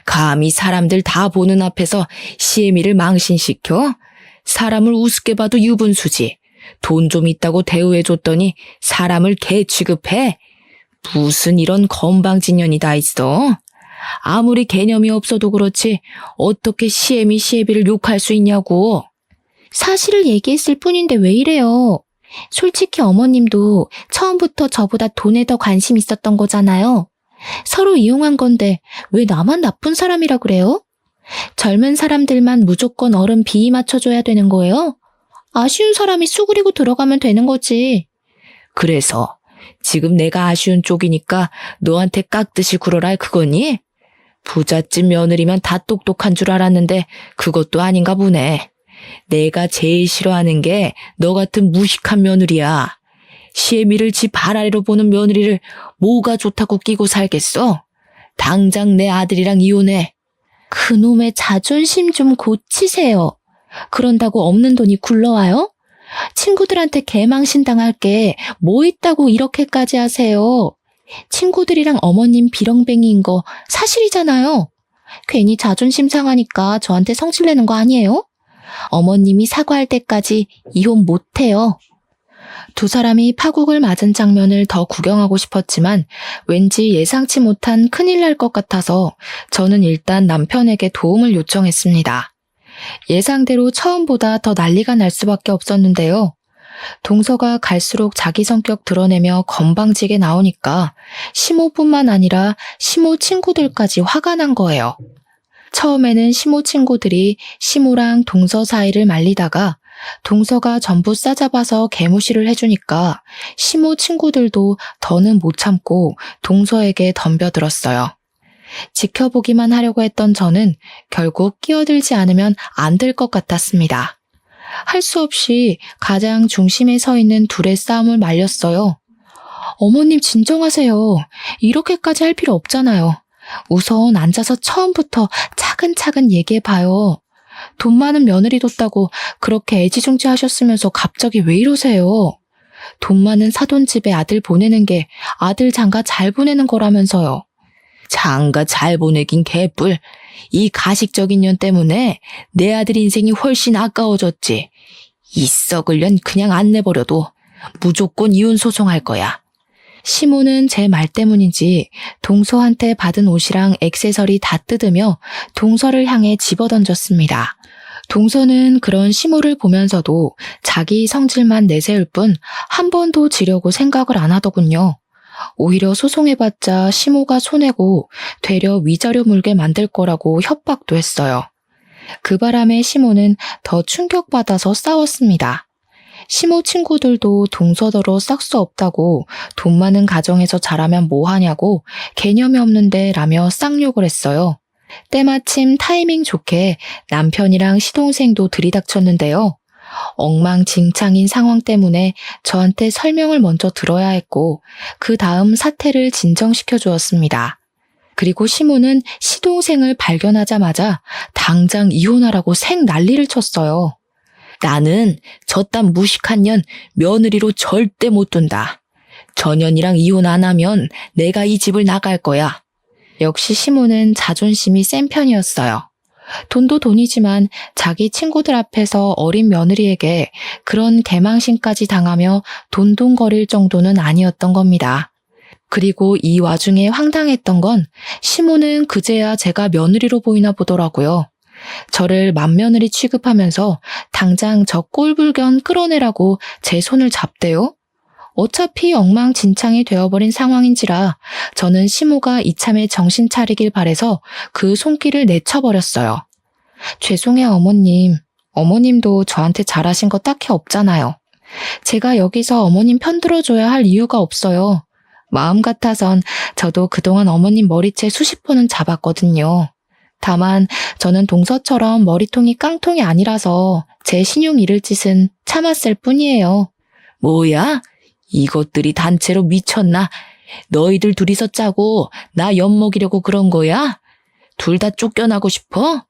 감히 사람들 다 보는 앞에서 시애미를 망신시켜? 사람을 우습게 봐도 유분수지. 돈 좀 있다고 대우해줬더니 사람을 개 취급해? 무슨 이런 건방진년이 다 있어? 아무리 개념이 없어도 그렇지 어떻게 시애미를 욕할 수 있냐고. 사실을 얘기했을 뿐인데 왜 이래요? 솔직히 어머님도 처음부터 저보다 돈에 더 관심 있었던 거잖아요. 서로 이용한 건데 왜 나만 나쁜 사람이라 그래요? 젊은 사람들만 무조건 어른 비위 맞춰줘야 되는 거예요? 아쉬운 사람이 수그리고 들어가면 되는 거지. 그래서 지금 내가 아쉬운 쪽이니까 너한테 깍듯이 굴어라 그거니? 부잣집 며느리만 다 똑똑한 줄 알았는데 그것도 아닌가 보네. 내가 제일 싫어하는 게 너 같은 무식한 며느리야. 시애미를 집 발 아래로 보는 며느리를 뭐가 좋다고 끼고 살겠어? 당장 내 아들이랑 이혼해. 그놈의 자존심 좀 고치세요. 그런다고 없는 돈이 굴러와요? 친구들한테 개망신 당할 게 뭐 있다고 이렇게까지 하세요? 친구들이랑 어머님 비렁뱅이인 거 사실이잖아요. 괜히 자존심 상하니까 저한테 성질내는 거 아니에요? 어머님이 사과할 때까지 이혼 못해요. 두 사람이 파국을 맞은 장면을 더 구경하고 싶었지만 왠지 예상치 못한 큰일 날 것 같아서 저는 일단 남편에게 도움을 요청했습니다. 예상대로 처음보다 더 난리가 날 수밖에 없었는데요. 동서가 갈수록 자기 성격 드러내며 건방지게 나오니까 시모뿐만 아니라 시모 친구들까지 화가 난 거예요. 처음에는 시모 친구들이 시모랑 동서 사이를 말리다가 동서가 전부 싸잡아서 개무시를 해주니까 시모 친구들도 더는 못 참고 동서에게 덤벼들었어요. 지켜보기만 하려고 했던 저는 결국 끼어들지 않으면 안 될 것 같았습니다. 할 수 없이 가장 중심에 서 있는 둘의 싸움을 말렸어요. 어머님 진정하세요. 이렇게까지 할 필요 없잖아요. 우선 앉아서 처음부터 차근차근 얘기해봐요. 돈 많은 며느리 뒀다고 그렇게 애지중지 하셨으면서 갑자기 왜 이러세요? 돈 많은 사돈집에 아들 보내는 게 아들 장가 잘 보내는 거라면서요. 장가 잘 보내긴 개뿔. 이 가식적인 년 때문에 내 아들 인생이 훨씬 아까워졌지. 이 썩을 년 그냥 안 내버려도 무조건 이혼 소송할 거야. 시모는 제 말 때문인지 동서한테 받은 옷이랑 액세서리 다 뜯으며 동서를 향해 집어던졌습니다. 동서는 그런 시모를 보면서도 자기 성질만 내세울 뿐 한 번도 지려고 생각을 안 하더군요. 오히려 소송해봤자 시모가 손해고 되려 위자료 물게 만들 거라고 협박도 했어요. 그 바람에 시모는 더 충격받아서 싸웠습니다. 시모 친구들도 동서더러 싹 수 없다고 돈 많은 가정에서 자라면 뭐하냐고 개념이 없는데 라며 쌍욕을 했어요. 때마침 타이밍 좋게 남편이랑 시동생도 들이닥쳤는데요. 엉망진창인 상황 때문에 저한테 설명을 먼저 들어야 했고 그 다음 사태를 진정시켜 주었습니다. 그리고 시모는 시동생을 발견하자마자 당장 이혼하라고 생 난리를 쳤어요. 나는 저딴 무식한 년 며느리로 절대 못 둔다. 전현이랑 이혼 안 하면 내가 이 집을 나갈 거야. 역시 시모는 자존심이 센 편이었어요. 돈도 돈이지만 자기 친구들 앞에서 어린 며느리에게 그런 개망신까지 당하며 돈돈거릴 정도는 아니었던 겁니다. 그리고 이 와중에 황당했던 건 시모는 그제야 제가 며느리로 보이나 보더라고요. 저를 맏며느리 취급하면서 당장 저 꼴불견 끌어내라고 제 손을 잡대요. 어차피 엉망진창이 되어버린 상황인지라 저는 시모가 이참에 정신 차리길 바래서 그 손길을 내쳐버렸어요. 죄송해요, 어머님. 어머님도 저한테 잘하신 거 딱히 없잖아요. 제가 여기서 어머님 편들어줘야 할 이유가 없어요. 마음 같아선 저도 그동안 어머님 머리채 수십 번은 잡았거든요. 다만 저는 동서처럼 머리통이 깡통이 아니라서 제 신용 잃을 짓은 참았을 뿐이에요. 뭐야? 이것들이 단체로 미쳤나? 너희들 둘이서 짜고 나 엿먹이려고 그런 거야? 둘 다 쫓겨나고 싶어?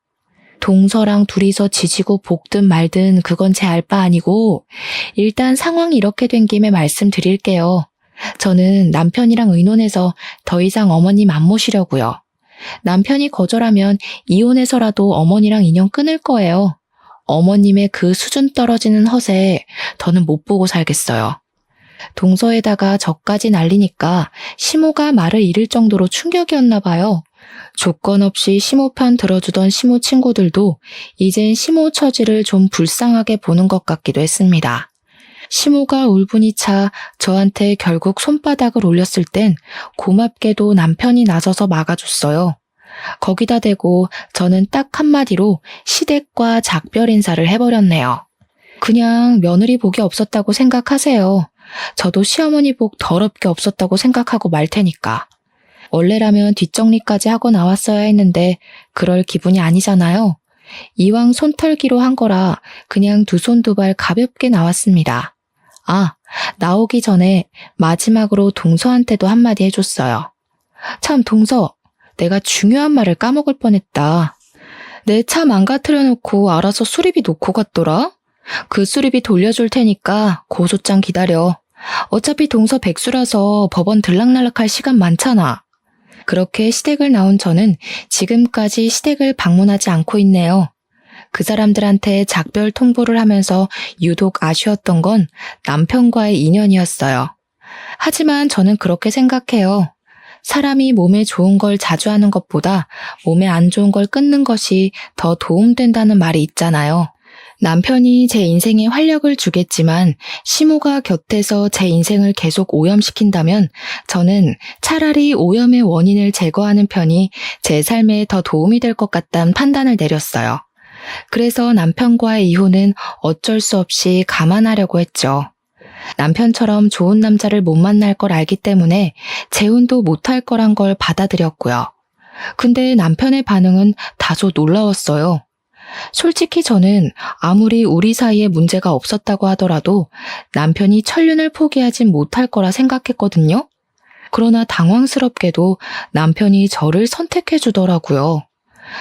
동서랑 둘이서 지지고 볶든 말든 그건 제 알 바 아니고 일단 상황이 이렇게 된 김에 말씀드릴게요. 저는 남편이랑 의논해서 더 이상 어머님 안 모시려고요. 남편이 거절하면 이혼해서라도 어머니랑 인연 끊을 거예요. 어머님의 그 수준 떨어지는 허세 더는 못 보고 살겠어요. 동서에다가 저까지 날리니까 시모가 말을 잃을 정도로 충격이었나 봐요. 조건 없이 시모 편 들어주던 시모 친구들도 이젠 시모 처지를 좀 불쌍하게 보는 것 같기도 했습니다. 시모가 울분이 차 저한테 결국 손바닥을 올렸을 땐 고맙게도 남편이 나서서 막아줬어요. 거기다 대고 저는 딱 한마디로 시댁과 작별 인사를 해버렸네요. 그냥 며느리 복이 없었다고 생각하세요. 저도 시어머니 복 더럽게 없었다고 생각하고 말 테니까. 원래라면 뒷정리까지 하고 나왔어야 했는데 그럴 기분이 아니잖아요. 이왕 손털기로 한 거라 그냥 두 손 두 발 가볍게 나왔습니다. 아, 나오기 전에 마지막으로 동서한테도 한마디 해줬어요. 참 동서, 내가 중요한 말을 까먹을 뻔했다. 내 차 망가뜨려 놓고 알아서 수리비 놓고 갔더라? 그 수리비 돌려줄 테니까 고소장 기다려. 어차피 동서 백수라서 법원 들락날락할 시간 많잖아. 그렇게 시댁을 나온 저는 지금까지 시댁을 방문하지 않고 있네요. 그 사람들한테 작별 통보를 하면서 유독 아쉬웠던 건 남편과의 인연이었어요. 하지만 저는 그렇게 생각해요. 사람이 몸에 좋은 걸 자주 하는 것보다 몸에 안 좋은 걸 끊는 것이 더 도움된다는 말이 있잖아요. 남편이 제 인생에 활력을 주겠지만 시모가 곁에서 제 인생을 계속 오염시킨다면 저는 차라리 오염의 원인을 제거하는 편이 제 삶에 더 도움이 될 것 같다는 판단을 내렸어요. 그래서 남편과의 이혼은 어쩔 수 없이 감안하려고 했죠. 남편처럼 좋은 남자를 못 만날 걸 알기 때문에 재혼도 못할 거란 걸 받아들였고요. 근데 남편의 반응은 다소 놀라웠어요. 솔직히 저는 아무리 우리 사이에 문제가 없었다고 하더라도 남편이 천륜을 포기하진 못할 거라 생각했거든요. 그러나 당황스럽게도 남편이 저를 선택해 주더라고요.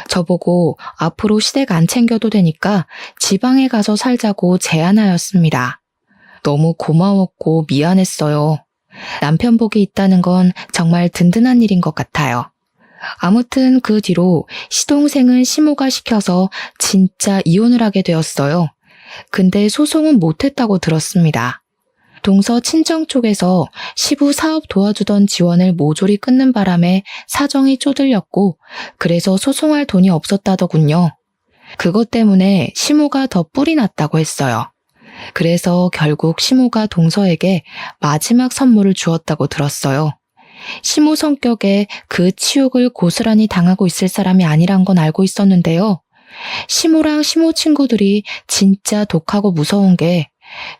저보고 앞으로 시댁 안 챙겨도 되니까 지방에 가서 살자고 제안하였습니다. 너무 고마웠고 미안했어요. 남편 복이 있다는 건 정말 든든한 일인 것 같아요. 아무튼 그 뒤로 시동생은 시모가 시켜서 진짜 이혼을 하게 되었어요. 근데 소송은 못했다고 들었습니다. 동서 친정 쪽에서 시부 사업 도와주던 지원을 모조리 끊는 바람에 사정이 쪼들렸고 그래서 소송할 돈이 없었다더군요. 그것 때문에 시모가 더 뿔이 났다고 했어요. 그래서 결국 시모가 동서에게 마지막 선물을 주었다고 들었어요. 시모 성격에 그 치욕을 고스란히 당하고 있을 사람이 아니란 건 알고 있었는데요. 시모랑 시모 친구들이 진짜 독하고 무서운 게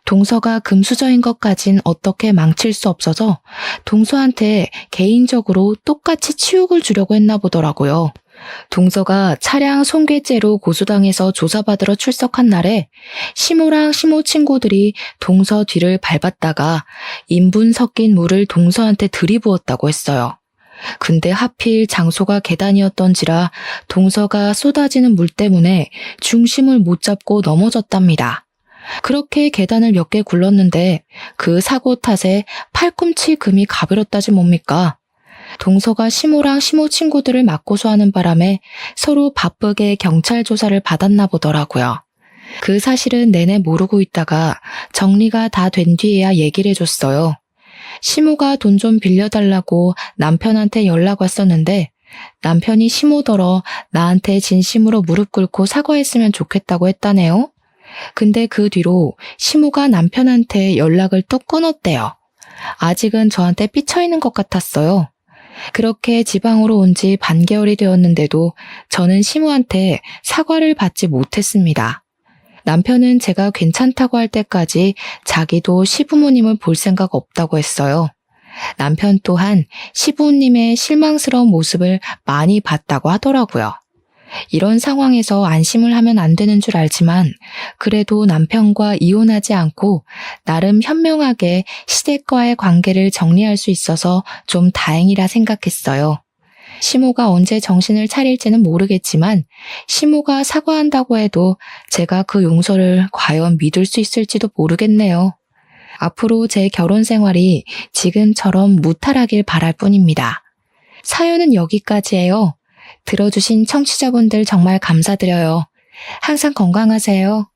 동서가 금수저인 것까진 어떻게 망칠 수 없어서 동서한테 개인적으로 똑같이 치욕을 주려고 했나 보더라고요. 동서가 차량 손괴죄로 고소당해서 조사받으러 출석한 날에 시모랑 시모 친구들이 동서 뒤를 밟았다가 인분 섞인 물을 동서한테 들이부었다고 했어요. 근데 하필 장소가 계단이었던지라 동서가 쏟아지는 물 때문에 중심을 못 잡고 넘어졌답니다. 그렇게 계단을 몇 개 굴렀는데 그 사고 탓에 팔꿈치 금이 가버렸다지 뭡니까? 동서가 시모랑 시모 친구들을 맞고소하는 바람에 서로 바쁘게 경찰 조사를 받았나 보더라고요. 그 사실은 내내 모르고 있다가 정리가 다 된 뒤에야 얘기를 해줬어요. 시모가 돈 좀 빌려달라고 남편한테 연락 왔었는데 남편이 시모더러 나한테 진심으로 무릎 꿇고 사과했으면 좋겠다고 했다네요. 근데 그 뒤로 시모가 남편한테 연락을 또 끊었대요. 아직은 저한테 삐쳐있는 것 같았어요. 그렇게 지방으로 온 지 반개월이 되었는데도 저는 시모한테 사과를 받지 못했습니다. 남편은 제가 괜찮다고 할 때까지 자기도 시부모님을 볼 생각 없다고 했어요. 남편 또한 시부모님의 실망스러운 모습을 많이 봤다고 하더라고요. 이런 상황에서 안심을 하면 안 되는 줄 알지만 그래도 남편과 이혼하지 않고 나름 현명하게 시댁과의 관계를 정리할 수 있어서 좀 다행이라 생각했어요. 시모가 언제 정신을 차릴지는 모르겠지만 시모가 사과한다고 해도 제가 그 용서를 과연 믿을 수 있을지도 모르겠네요. 앞으로 제 결혼 생활이 지금처럼 무탈하길 바랄 뿐입니다. 사연은 여기까지예요. 들어주신 청취자분들 정말 감사드려요. 항상 건강하세요.